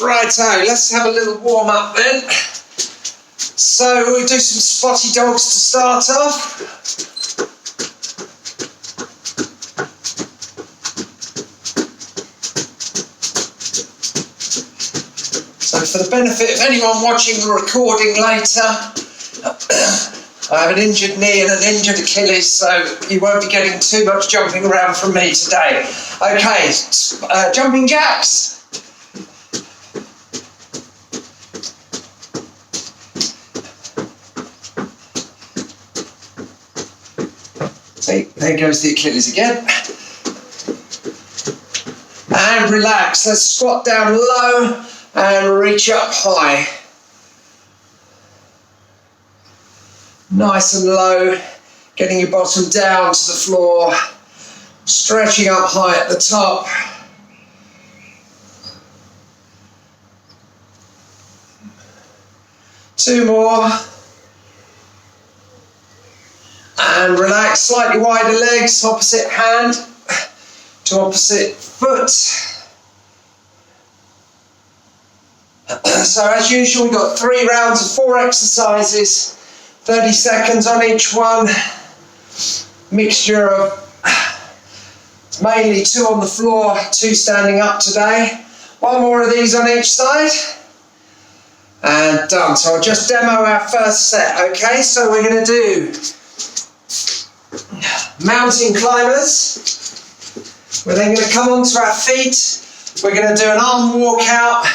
Righto, let's have a little warm up then. So we'll do some spotty dogs to start off. So for the benefit of anyone watching the recording later, I have an injured knee and an injured Achilles, so you won't be getting too much jumping around from me today. Okay, jumping jacks. See, there goes the Achilles again. And relax, let's squat down low and reach up high. Nice and low, getting your bottom down to the floor, stretching up high at the top. Two more. And relax, slightly wider legs, opposite hand to opposite foot. So as usual, we've got 3 rounds of 4 exercises, 30 seconds on each one. Mixture of mainly 2 on the floor, 2 standing up today. 1 more of these on each side. And done. So I'll just demo our first set, okay? So we're going to do mountain climbers. We're then going to come onto our feet. We're going to do an arm walkout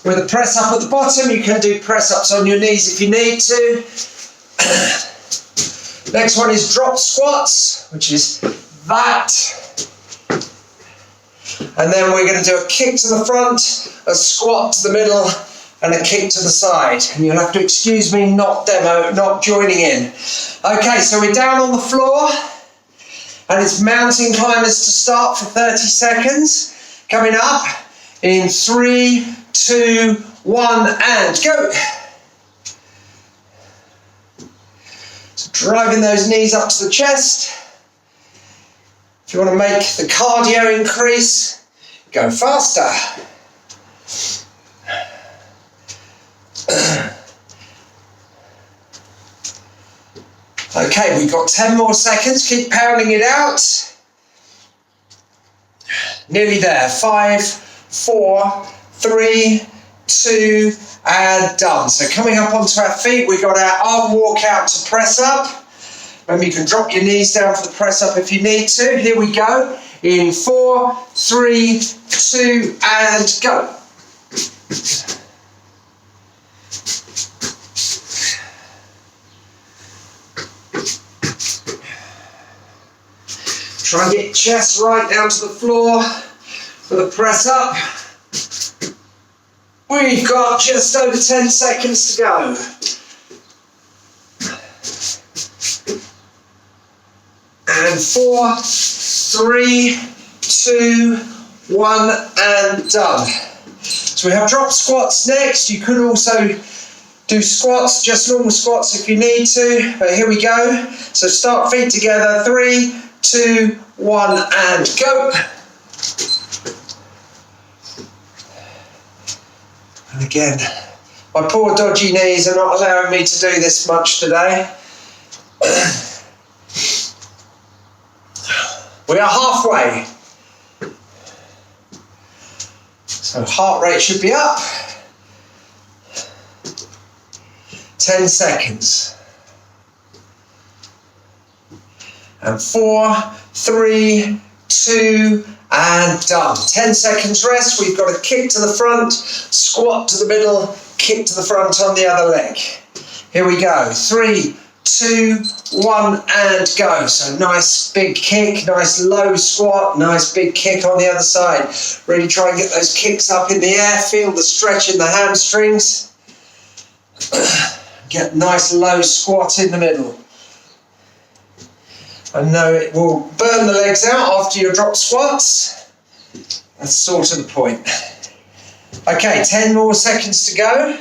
with a press up at the bottom. You can do press ups on your knees if you need to. Next one is drop squats, which is that. And then we're going to do a kick to the front, a squat to the middle, and a kick to the side. And you'll have to excuse me not joining in. Okay, so we're down on the floor, and it's mountain climbers to start for 30 seconds. Coming up in 3, 2, 1, and go. So driving those knees up to the chest. If you want to make the cardio increase, go faster. Okay, we've got 10 more seconds. Keep pounding it out. Nearly there. 5, 4, 3, 2, and done. So coming up onto our feet, we've got our arm walk out to press up. Remember, you can drop your knees down for the press up if you need to. Here we go. In 4, 3, 2, and go. Try and get chest right down to the floor for the press up. We've got just over 10 seconds to go. And 4, 3, 2, 1, and done. So we have drop squats next. You could also do squats, just normal squats if you need to. But here we go. So start feet together. 3, 2, 1, and go. And again, my poor dodgy knees are not allowing me to do this much today. We are halfway. So heart rate should be up. 10 seconds. And 4, 3, 2, and done. 10 seconds rest. We've got a kick to the front, squat to the middle, kick to the front on the other leg. Here we go. 3, 2, 1, and go. So nice big kick, nice low squat, nice big kick on the other side. Really try and get those kicks up in the air. Feel the stretch in the hamstrings. Get nice low squat in the middle. I know it will burn the legs out after your drop squats. That's sort of the point. Okay, 10 more seconds to go.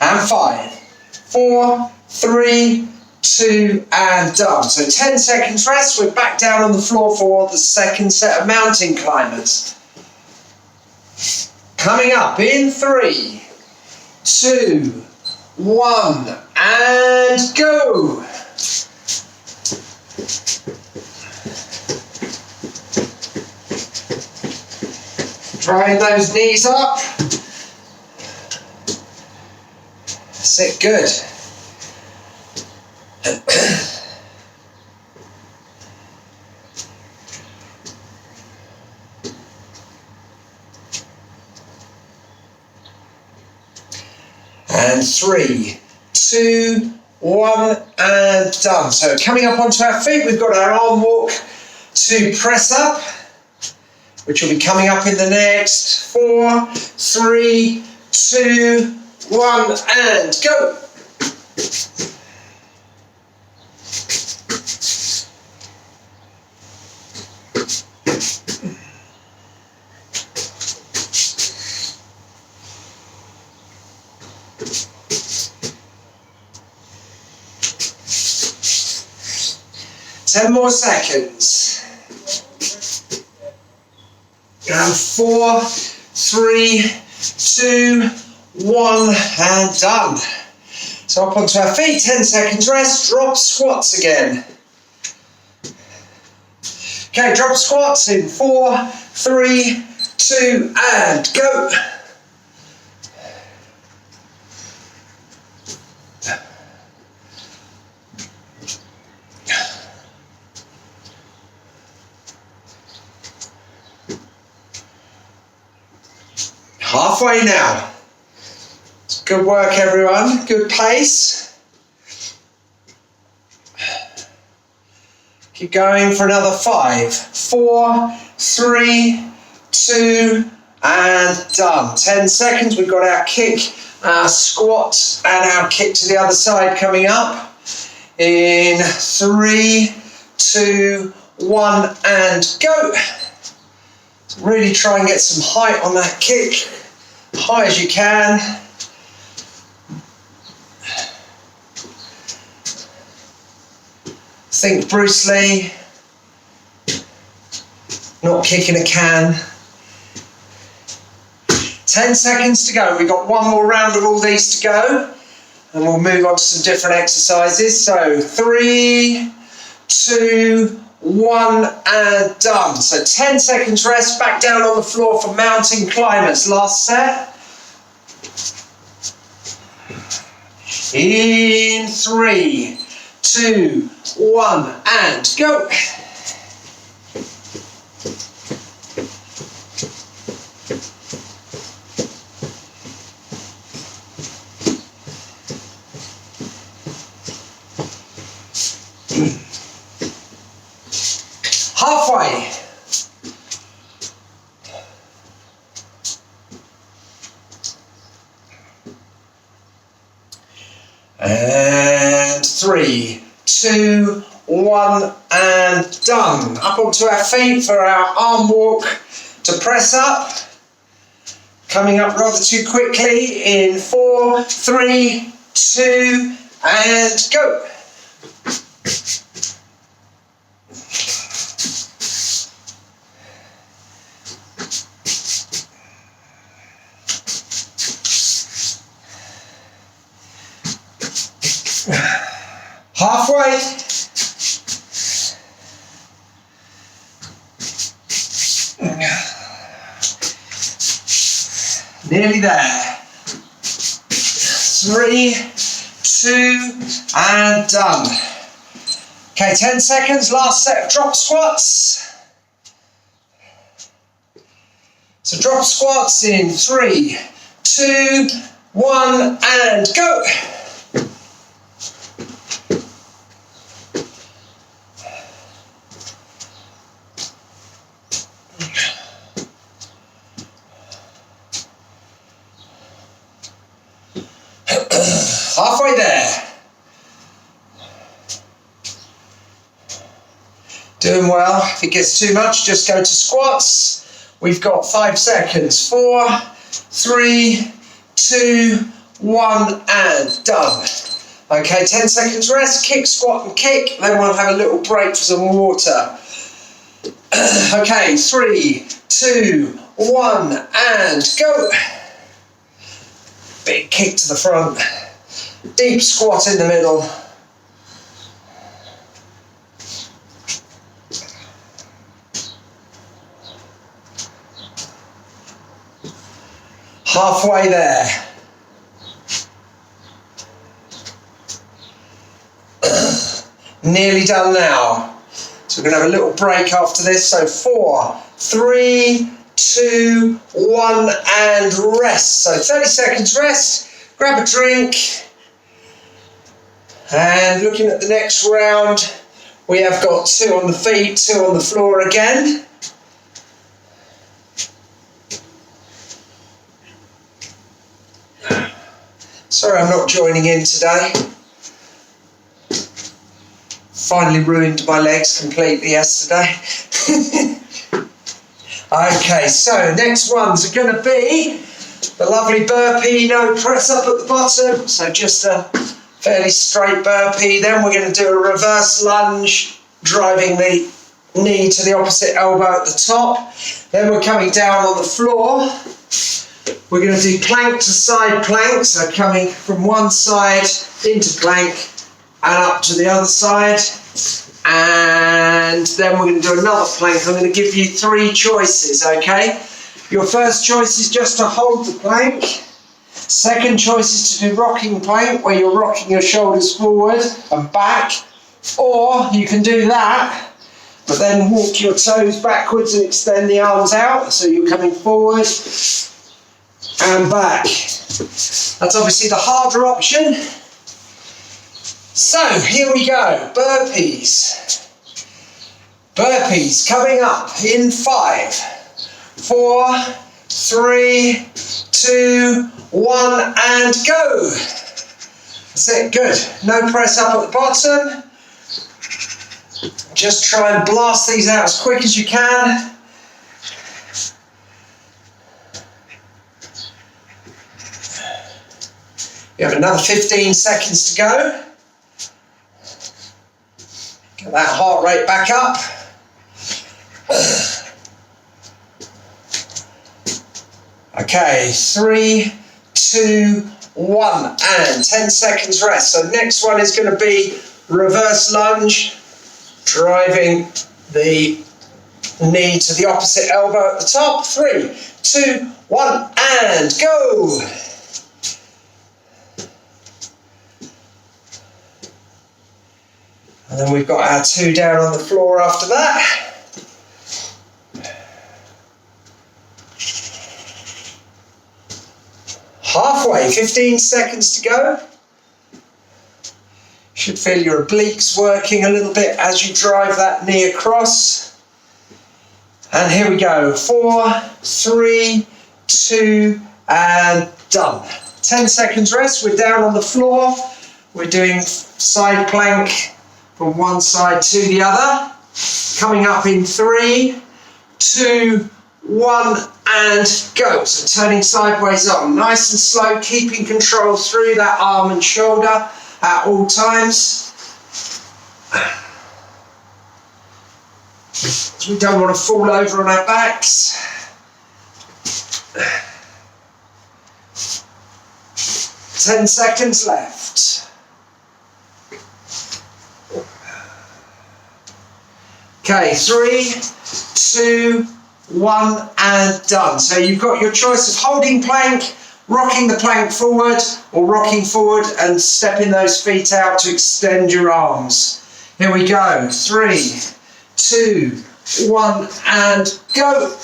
And 5, 4, 3, 2, and done. So 10 seconds rest. We're back down on the floor for the second set of mountain climbers. Coming up in 3, 2, 1, and go. Drawing those knees up. Sit good. And 3, 2, 1, and done. So coming up onto our feet, we've got our arm walk to press up, which will be coming up in the next 4, 3, 2, 1, and go. Ten more seconds. And 4, 3, 2, 1, and done. So up onto our feet, 10 seconds rest, drop squats again. Okay, drop squats in 4, 3, 2, and go. Halfway now. Good work, everyone. Good pace. Keep going for another 5, 4, 3, 2, and done. 10 seconds. We've got our kick, our squat, and our kick to the other side coming up. In 3, 2, 1, and go. So really try and get some height on that kick. High as you can. Think Bruce Lee, not kicking a can. 10 seconds to go. We've got one more round of all these to go, and we'll move on to some different exercises. So 3, 2, 1, and done. So 10 seconds rest, back down on the floor for mountain climbers. Last set. In 3, 2, 1, and go. Halfway. And 3, 2, 1, and done. Up onto our feet for our arm walk to press up. Coming up rather too quickly in 4, 3, 2, and go. Halfway. Nearly there. 3, 2, and done. Okay, 10 seconds, last set of drop squats. So drop squats in 3, 2, 1, and go. Halfway there. Doing well. If it gets too much, just go to squats. We've got 5 seconds. 4, 3, 2, 1, and done. Okay, 10 seconds rest. Kick, squat, and kick. Then we'll have a little break for some water. Okay, 3, 2, 1, and go. Big kick to the front. Deep squat in the middle. Halfway there. Nearly done now. So we're going to have a little break after this. So 4, 3, 2, 1, and rest. So 30 seconds rest. Grab a drink. And looking at the next round, we have got 2 on the feet, 2 on the floor again. Sorry I'm not joining in today. Finally ruined my legs completely yesterday. Okay, so next ones are going to be the lovely burpee, no press up at the bottom, so just a fairly straight burpee. Then we're going to do a reverse lunge, driving the knee to the opposite elbow at the top. Then we're coming down on the floor. We're going to do plank to side plank, so coming from one side into plank and up to the other side. And then we're going to do another plank. I'm going to give you 3 choices, okay? Your first choice is just to hold the plank. Second choice is to do rocking plank, where you're rocking your shoulders forward and back. Or you can do that, but then walk your toes backwards and extend the arms out, so you're coming forward and back. That's obviously the harder option. So here we go, burpees. Burpees coming up in 5, 4, 3, 2, 1, and go. That's it, good. No press up at the bottom. Just try and blast these out as quick as you can. You have another 15 seconds to go. Get that heart rate back up. Okay, 3, 2, 1, and 10 seconds rest. So next one is going to be reverse lunge, driving the knee to the opposite elbow at the top. 3, 2, 1, and go. And then we've got our 2 down on the floor after that. Halfway, 15 seconds to go. Should feel your obliques working a little bit as you drive that knee across. And here we go. 4, 3, 2, and done. 10 seconds rest. We're down on the floor. We're doing side plank from one side to the other. Coming up in 3, 2, 1, and go. So turning sideways on, nice and slow, keeping control through that arm and shoulder at all times. We don't want to fall over on our backs. 10 seconds left. Okay, 3, 2, 1, and done. So you've got your choice of holding plank, rocking the plank forward, or rocking forward and stepping those feet out to extend your arms. Here we go. 3, 2, 1, and go.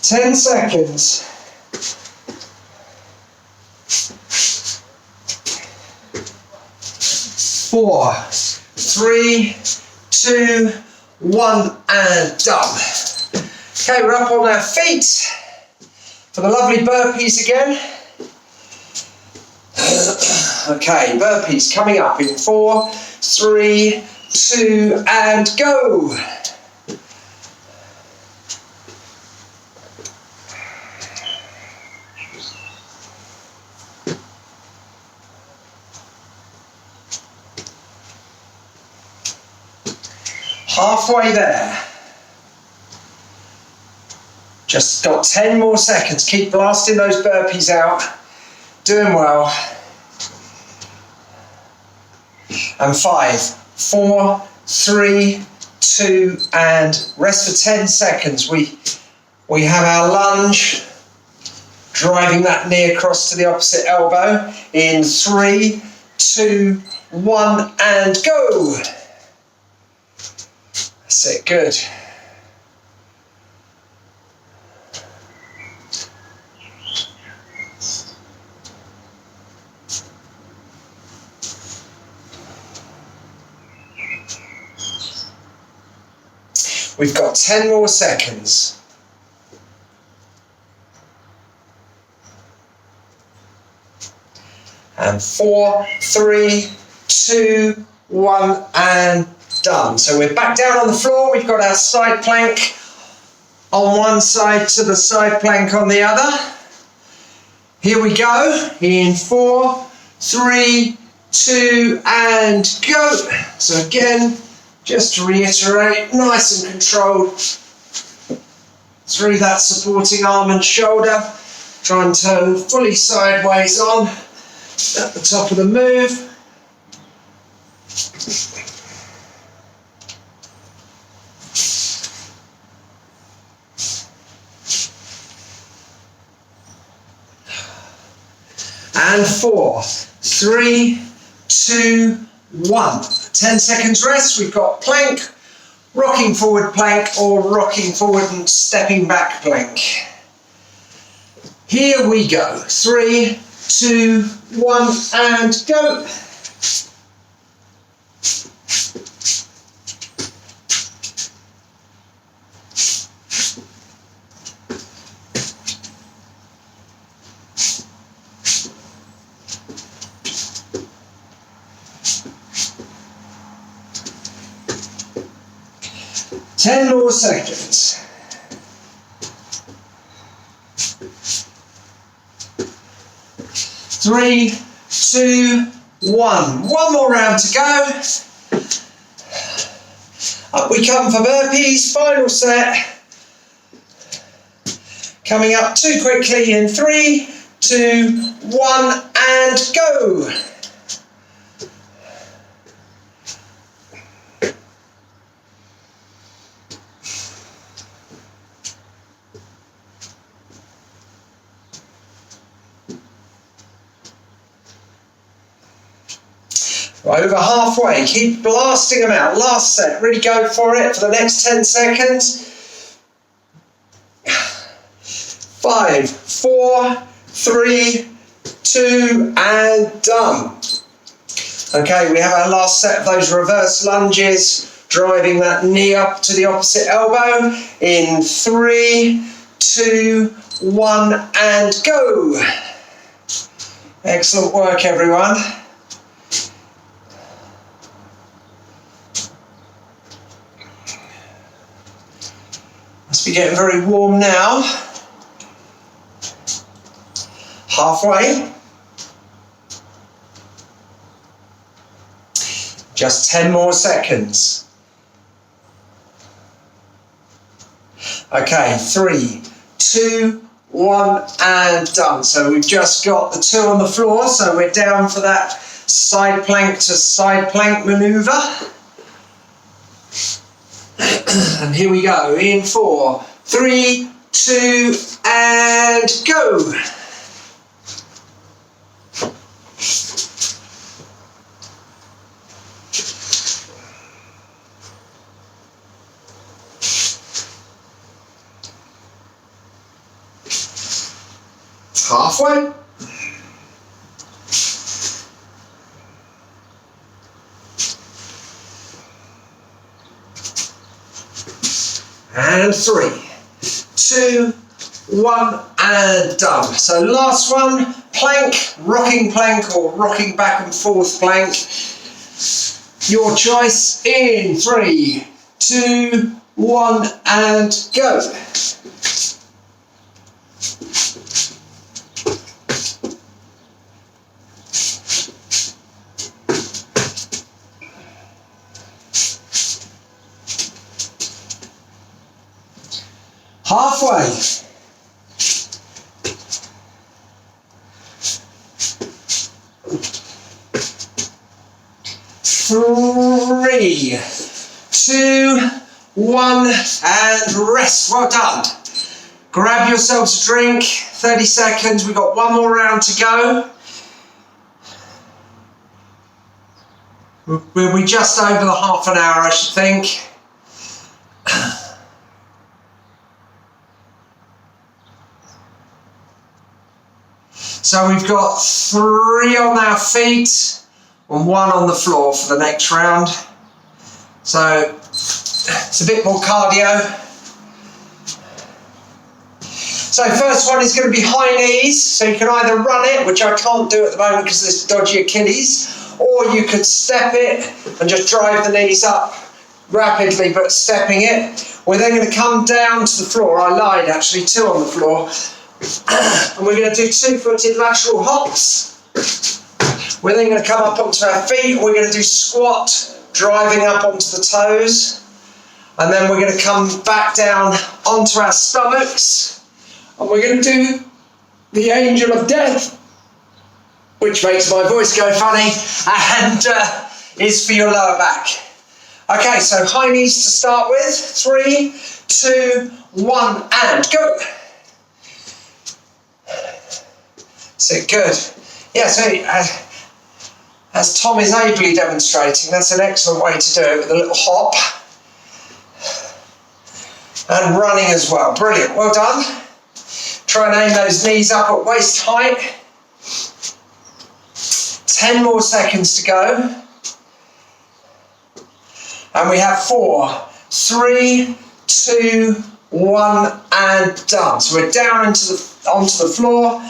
Ten seconds. 4, 3, 2, 1, and done. Okay, we're up on our feet for the lovely burpees again. Okay, burpees coming up in 4, 3, 2, and go. Halfway there. Just got 10 more seconds. Keep blasting those burpees out. Doing well. And 5, 4, 3, 2, and rest for 10 seconds. We have our lunge, driving that knee across to the opposite elbow. In 3, 2, 1, and go. That's it, good. We've got 10 more seconds. And 4, 3, 2, 1, and done. So we're back down on the floor. We've got our side plank on one side to the side plank on the other. Here we go. In 4, 3, 2, and go. So again, just to reiterate, nice and controlled through that supporting arm and shoulder. Try and turn fully sideways on at the top of the move. And 4, 3, 2, 1. 10 seconds rest. We've got plank, rocking forward plank, or rocking forward and stepping back plank. Here we go. 3, 2, 1, and go. Ten more seconds. 3, 2, 1. One more round to go. Up we come for burpees. Final set. Coming up too quickly in 3, 2, 1, and go. Over halfway, keep blasting them out. Last set, really go for it for the next 10 seconds. 5, 4, 3, 2, and done. Okay, we have our last set of those reverse lunges, driving that knee up to the opposite elbow. In 3, 2, 1, and go. Excellent work, everyone. Must be getting very warm now. Halfway. Just 10 more seconds. Okay, 3, 2, 1, and done. So we've just got the 2 on the floor, so we're down for that side plank to side plank maneuver. And here we go, in 4, 3, 2, and go. Halfway. And 3, 2, 1, and done. So last one, plank, or rocking back and forth plank. Your choice in 3, 2, 1, and go. Halfway. 3, 2, 1, and rest. Well done. Grab yourselves a drink. 30 seconds. We've got one more round to go. We'll be just over the half an hour, I should think. So we've got 3 on our feet and 1 on the floor for the next round. So it's a bit more cardio. So first one is going to be high knees. So you can either run it, which I can't do at the moment because of this dodgy Achilles, or you could step it and just drive the knees up rapidly, but stepping it. We're then going to come down to the floor. I lied, actually, 2 on the floor. And we're going to do 2-footed lateral hops. We're then going to come up onto our feet, and we're going to do squat, driving up onto the toes. And then we're going to come back down onto our stomachs, and we're going to do the angel of death, which makes my voice go funny, and is for your lower back. Okay, so high knees to start with. 3, 2, 1, and go. So good. Yeah, so as Tom is ably demonstrating, that's an excellent way to do it with a little hop. And running as well. Brilliant, well done. Try and aim those knees up at waist height. 10 more seconds to go. And we have 4, 3, 2, 1, and done. So we're down onto the floor.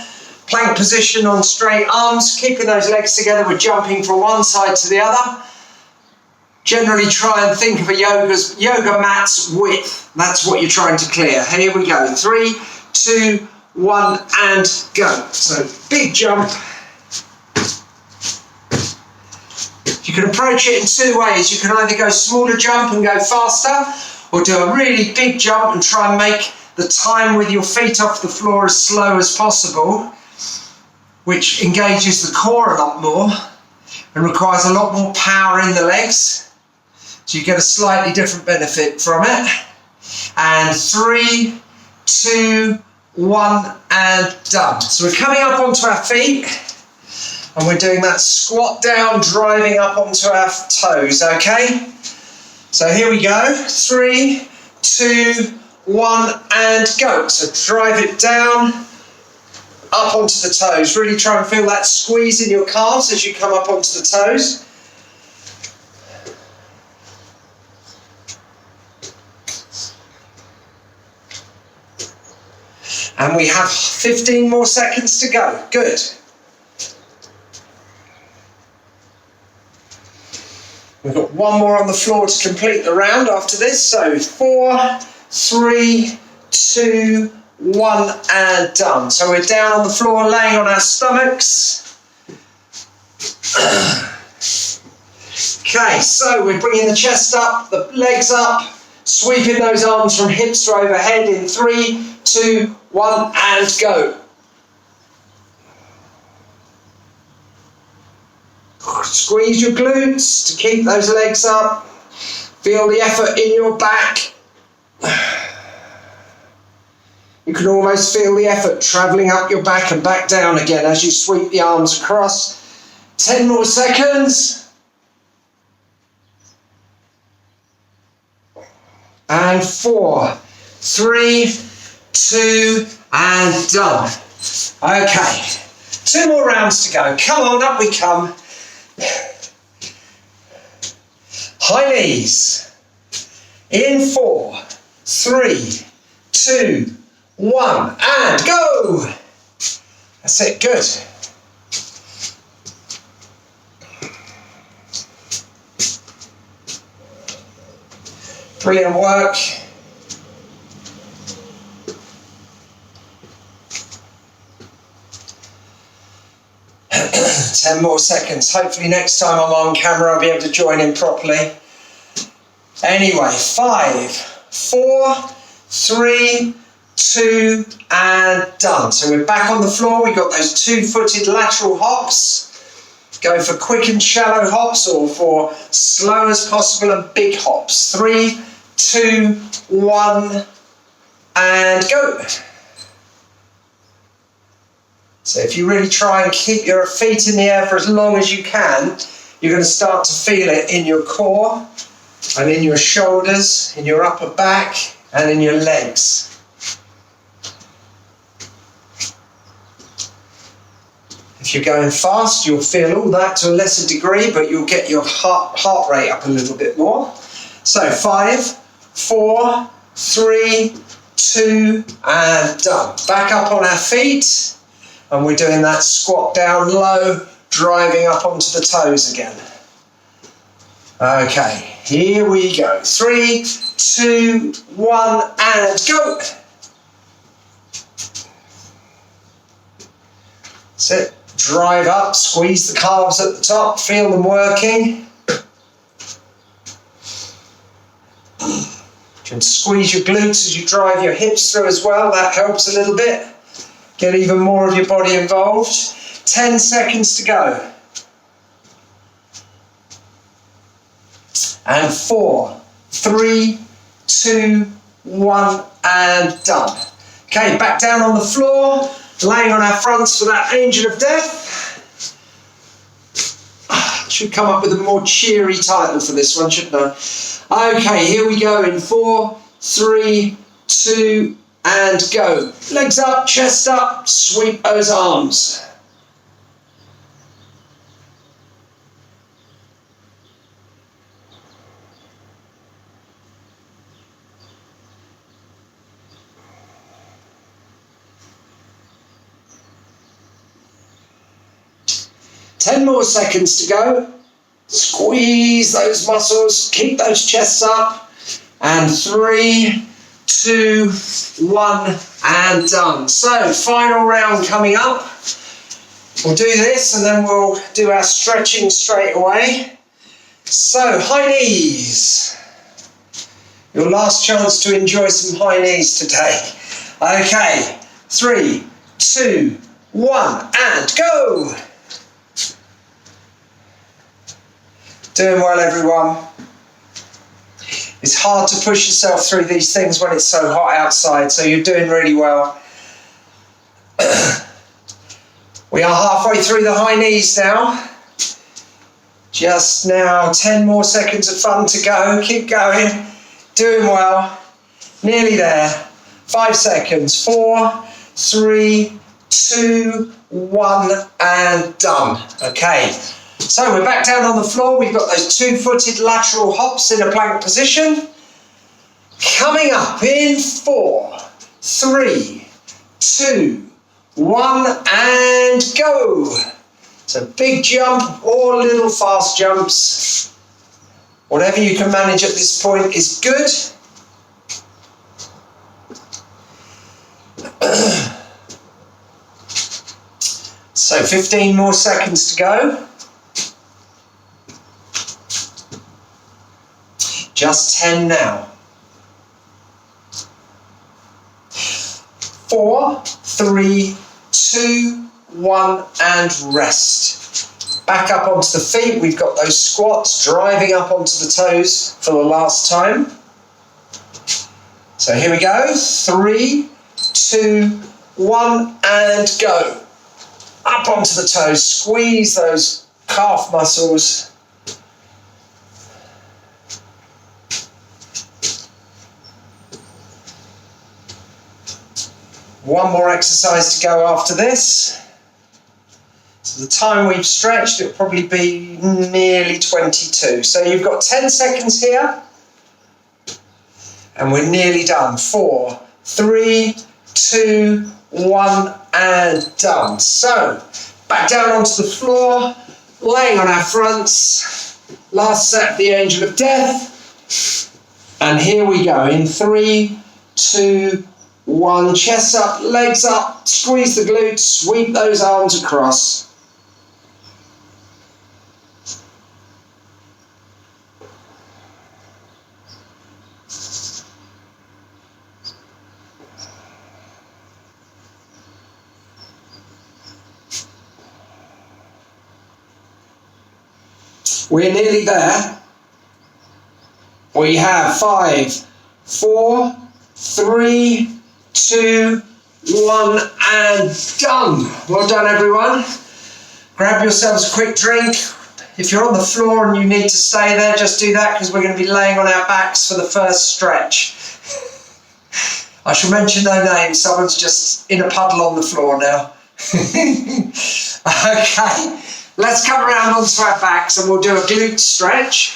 Plank position on straight arms, keeping those legs together. We're jumping from one side to the other. Generally try and think of a yoga mat's width. That's what you're trying to clear. Here we go. 3, 2, 1, and go. So big jump. You can approach it in 2 ways. You can either go smaller jump and go faster, or do a really big jump and try and make the time with your feet off the floor as slow as possible, which engages the core a lot more and requires a lot more power in the legs. So you get a slightly different benefit from it. And 3, 2, 1, and done. So we're coming up onto our feet, and we're doing that squat down, driving up onto our toes, okay? So here we go. 3, 2, 1, and go. So drive it down, up onto the toes. Really try and feel that squeeze in your calves as you come up onto the toes. And we have 15 more seconds to go. Good. We've got 1 more on the floor to complete the round after this. So 4, 3, 2, 1, and done. So we're down on the floor, laying on our stomachs. Okay, so we're bringing the chest up, the legs up, sweeping those arms from hips to overhead in 3, 2, 1, and go. Squeeze your glutes to keep those legs up. Feel the effort in your back. You can almost feel the effort travelling up your back and back down again as you sweep the arms across. 10 more seconds. And 4, 3, 2, and done. Okay, 2 more rounds to go. Come on, up we come. High knees. In 4, 3, 2, 1, and go. That's it, good. Brilliant work. Ten more seconds. Hopefully next time I'm on camera I'll be able to join in properly. Anyway, 5, 4, 3, 2, and done. So we're back on the floor. We've got those 2-footed lateral hops. Go for quick and shallow hops or for slow as possible and big hops. 3, 2, 1, and go. So if you really try and keep your feet in the air for as long as you can, you're going to start to feel it in your core and in your shoulders, in your upper back and in your legs. If you're going fast, you'll feel all that to a lesser degree, but you'll get your heart rate up a little bit more. So 5, 4, 3, 2, and done. Back up on our feet. And we're doing that squat down low, driving up onto the toes again. Okay, here we go. 3, 2, 1, and go. That's it. Drive up, squeeze the calves at the top, feel them working. You can squeeze your glutes as you drive your hips through as well. That helps a little bit. Get even more of your body involved. 10 seconds to go. And 4, 3, 2, 1, and done. Okay, back down on the floor, laying on our fronts for that angel of death. Should come up with a more cheery title for this one, shouldn't I? Okay, here we go in 4, 3, 2, and go. Legs up, chest up, sweep those arms. Ten more seconds to go. Squeeze those muscles, keep those chests up. And 3, 2, 1, and done. So, final round coming up. We'll do this and then we'll do our stretching straight away. So, high knees. Your last chance to enjoy some high knees today. Okay, 3, 2, 1, and go. Doing well, everyone. It's hard to push yourself through these things when it's so hot outside, so you're doing really well. We are halfway through the high knees now. Just now, 10 more seconds of fun to go. Keep going. Doing well. Nearly there. 5 seconds. 4, 3, 2, 1, and done. Okay. So we're back down on the floor. We've got those 2-footed lateral hops in a plank position. Coming up in 4, 3, 2, 1, and go. So big jump or little fast jumps. Whatever you can manage at this point is good. So 15 more seconds to go. Just 10 now. 4, 3, 2, 1, and rest. Back up onto the feet. We've got those squats driving up onto the toes for the last time. So here we go. 3, 2, 1, and go. Up onto the toes. Squeeze those calf muscles. One more exercise to go after this. So the time we've stretched, it'll probably be nearly 22. So you've got 10 seconds here. And we're nearly done. 4, 3, 2, 1, and done. So, back down onto the floor, laying on our fronts. Last set of the angel of death. And here we go. In 3, 2, 1, chest up, legs up, squeeze the glutes, sweep those arms across. We're nearly there. We have 5, 4, 3, 2, 1, and done. Well done, everyone. Grab yourselves a quick drink. If you're on the floor and you need to stay there, just do that, because we're going to be laying on our backs for the first stretch. I shall mention no names. Someone's just in a puddle on the floor now. Okay, let's come around onto our backs and we'll do a glute stretch.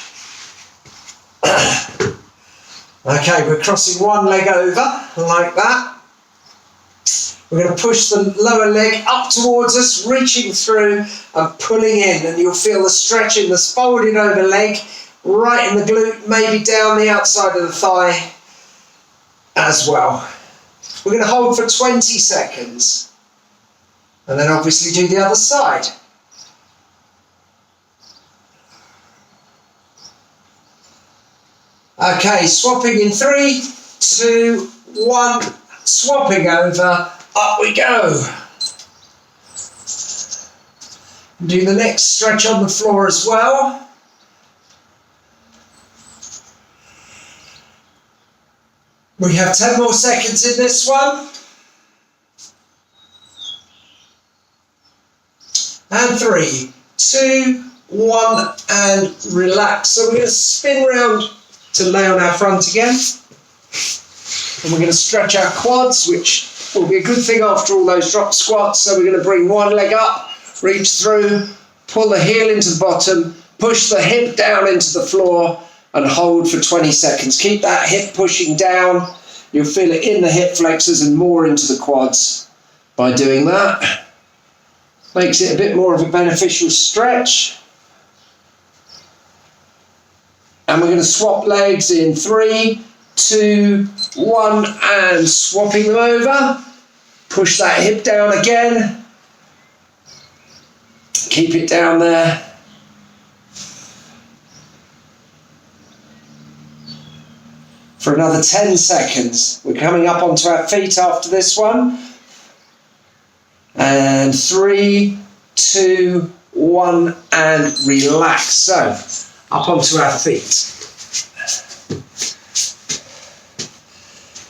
Okay, we're crossing one leg over like that. We're going to push the lower leg up towards us, reaching through and pulling in, and you'll feel the stretch in this folded over leg, right in the glute, maybe down the outside of the thigh as well. We're going to hold for 20 seconds and then obviously do the other side. Okay, swapping in 3, 2, 1, swapping over, up we go. Do the next stretch on the floor as well. We have 10 more seconds in this one. And 3, 2, 1, and relax. So we're going to spin round to lay on our front again. And we're going to stretch our quads, which will be a good thing after all those drop squats. So we're going to bring one leg up, reach through, pull the heel into the bottom, push the hip down into the floor, and hold for 20 seconds. Keep that hip pushing down. You'll feel it in the hip flexors and more into the quads by doing that. Makes it a bit more of a beneficial stretch. And we're going to swap legs in 3, 2, 1, and swapping them over. Push that hip down again. Keep it down there. For another 10 seconds. We're coming up onto our feet after this one. And 3, 2, 1, and relax. So, up onto our feet.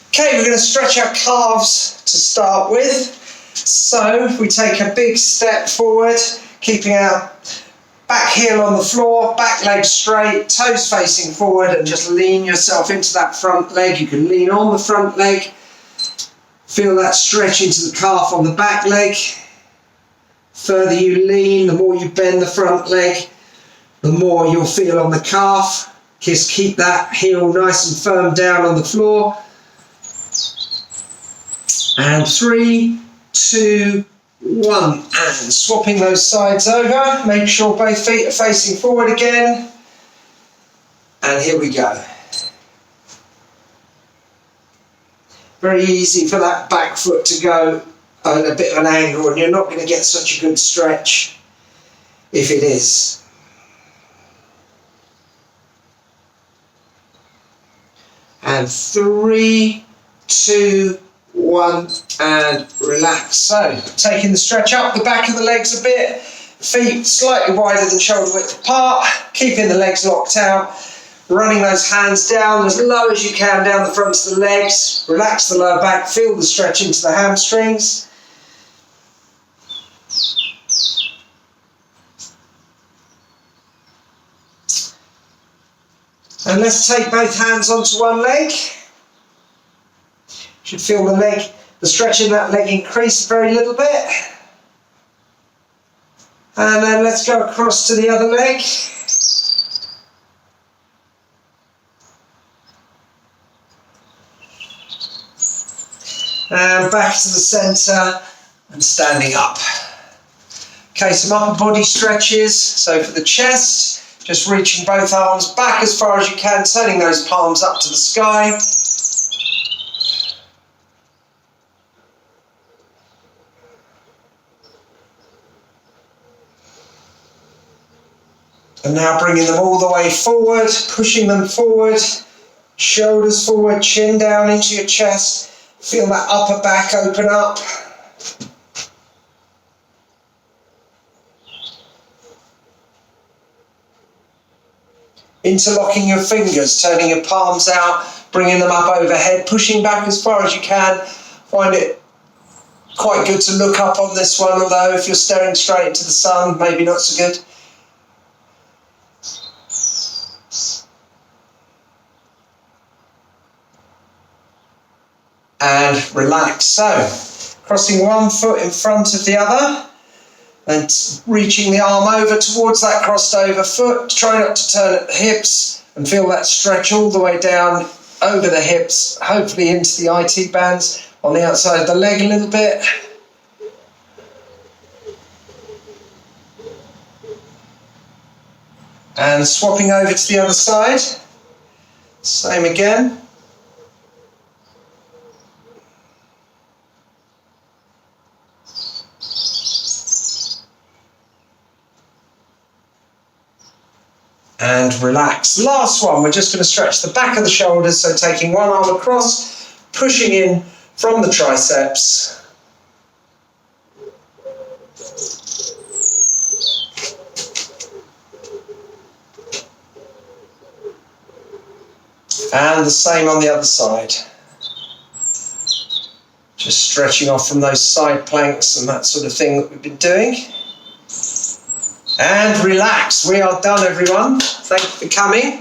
Okay, we're going to stretch our calves to start with. So, we take a big step forward, keeping our back heel on the floor, back leg straight, toes facing forward, and just lean yourself into that front leg. You can lean on the front leg. Feel that stretch into the calf on the back leg. Further you lean, the more you bend the front leg, the more you'll feel on the calf. Just keep that heel nice and firm down on the floor. And 3, 2, 1, and swapping those sides over. Make sure both feet are facing forward again. And here we go. Very easy for that back foot to go at a bit of an angle, and you're not going to get such a good stretch if it is. And 3, 2, 1, and relax. So, taking the stretch up the back of the legs a bit, feet slightly wider than shoulder width apart, keeping the legs locked out, running those hands down as low as you can down the fronts of the legs, relax the lower back, feel the stretch into the hamstrings. And let's take both hands onto one leg. You should feel the stretch in that leg increase a very little bit. And then let's go across to the other leg. And back to the centre and standing up. Okay, some upper body stretches. So for the chest, just reaching both arms back as far as you can, turning those palms up to the sky. And now bringing them all the way forward, pushing them forward, shoulders forward, chin down into your chest. Feel that upper back open up. interlocking your fingers, turning your palms out, bringing them up overhead, pushing back as far as you can. Find it quite good to look up on this one, although if you're staring straight into the sun, maybe not so good. And relax. So, crossing one foot in front of the other and reaching the arm over towards that crossed over foot. Try not to turn at the hips and feel that stretch all the way down over the hips, hopefully into the IT bands on the outside of the leg a little bit. And swapping over to the other side. Same again. And relax. Last one, we're just going to stretch the back of the shoulders, so taking one arm across, pushing in from the triceps. And the same on the other side. Just stretching off from those side planks and that sort of thing that we've been doing. And relax. We are done, everyone. Thank you for coming.